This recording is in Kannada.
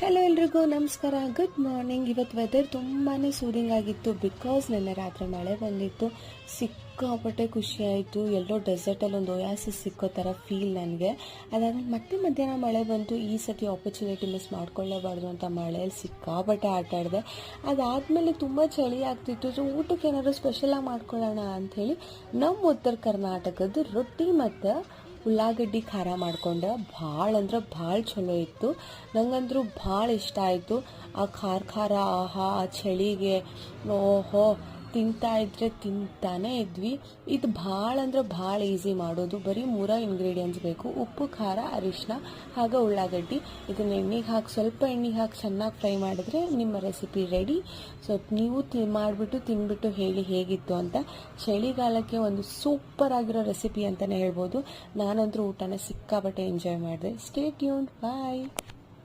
ಹಲೋ ಎಲ್ರಿಗೂ ನಮಸ್ಕಾರ, ಗುಡ್ ಮಾರ್ನಿಂಗ್. ಇವತ್ತು ವೆದರ್ ತುಂಬಾ ಸೂದಿಂಗ್ ಆಗಿತ್ತು ಬಿಕಾಸ್ ನಿನ್ನೆ ರಾತ್ರಿ ಮಳೆ ಬಂದಿತ್ತು. ಸಿಕ್ಕಾಪಟ್ಟೆ ಖುಷಿ ಆಯಿತು. ಎಲ್ಲೋ ಡೆಸರ್ಟಲ್ಲಿ ಒಂದು ಒಯಾಸಿಸ್ ಸಿಕ್ಕೋ ಥರ ಫೀಲ್ ನನಗೆ. ಅದಾದ್ಮೇಲೆ ಮತ್ತೆ ಮಧ್ಯಾಹ್ನ ಮಳೆ ಬಂತು. ಈ ಸತಿ ಆಪರ್ಚುನಿಟಿ ಮಿಸ್ ಮಾಡ್ಕೊಳ್ಳೇಬಾರ್ದು ಅಂತ ಮಳೆಯಲ್ಲಿ ಸಿಕ್ಕಾಪಟ್ಟೆ ಆಟ ಆಡಿದೆ. ಅದಾದಮೇಲೆ ತುಂಬ ಚಳಿ ಆಗ್ತಿತ್ತು. ಸೊ ಊಟಕ್ಕೆ ಏನಾದರೂ ಸ್ಪೆಷಲಾಗಿ ಮಾಡ್ಕೊಳ್ಳೋಣ ಅಂಥೇಳಿ ನಮ್ಮ ಉತ್ತರ ಕರ್ನಾಟಕದ ರೊಟ್ಟಿ ಮತ್ತು ಉಳ್ಳಾಗಡ್ಡಿ ಖಾರ ಮಾಡ್ಕೊಂಡೆ. ಭಾಳ ಅಂದ್ರೆ ಭಾಳ ಚಲೋ ಇತ್ತು. ನಂಗಂದ್ರೂ ಭಾಳ ಇಷ್ಟ ಆಯಿತು. ಆ ಖಾರ ಆಹಾ, ಆ ಚಳಿಗೆ ಓಹೋ ತಿಂತಾ ಇದ್ರೆ ತಿಂತಾನೇ ಇದ್ವಿ. ಇದು ಭಾಳ ಅಂದ್ರೆ ಭಾಳ ಈಸಿ ಮಾಡೋದು. ಬರೀ 3 ಇಂಗ್ರೀಡಿಯೆಂಟ್ಸ್ ಬೇಕು: ಉಪ್ಪು, ಖಾರ, ಅರಿಶಿನ ಹಾಗೂ ಉಳ್ಳಾಗಡ್ಡಿ. ಇದನ್ನ ಎಣ್ಣೆಗೆ ಹಾಕಿ, ಸ್ವಲ್ಪ ಎಣ್ಣೆಗೆ ಹಾಕಿ ಚೆನ್ನಾಗಿ ಫ್ರೈ ಮಾಡಿದ್ರೆ ನಿಮ್ಮ ರೆಸಿಪಿ ರೆಡಿ. ಸೊ ನೀವು ಮಾಡಿಬಿಟ್ಟು ತಿಂದ್ಬಿಟ್ಟು ಹೇಳಿ ಹೇಗಿತ್ತು ಅಂತ. ಚಳಿಗಾಲಕ್ಕೆ ಒಂದು ಸೂಪರ್ ಆಗಿರೋ ರೆಸಿಪಿ ಅಂತಲೇ ಹೇಳ್ಬೋದು. ನಾನಂತರೂ ಊಟನ ಸಿಕ್ಕಾಪಟ್ಟೆ ಎಂಜಾಯ್ ಮಾಡಿದೆ. ಸ್ಟೇ ಟ್ಯೂನ್ಡ್, ಬಾಯ್.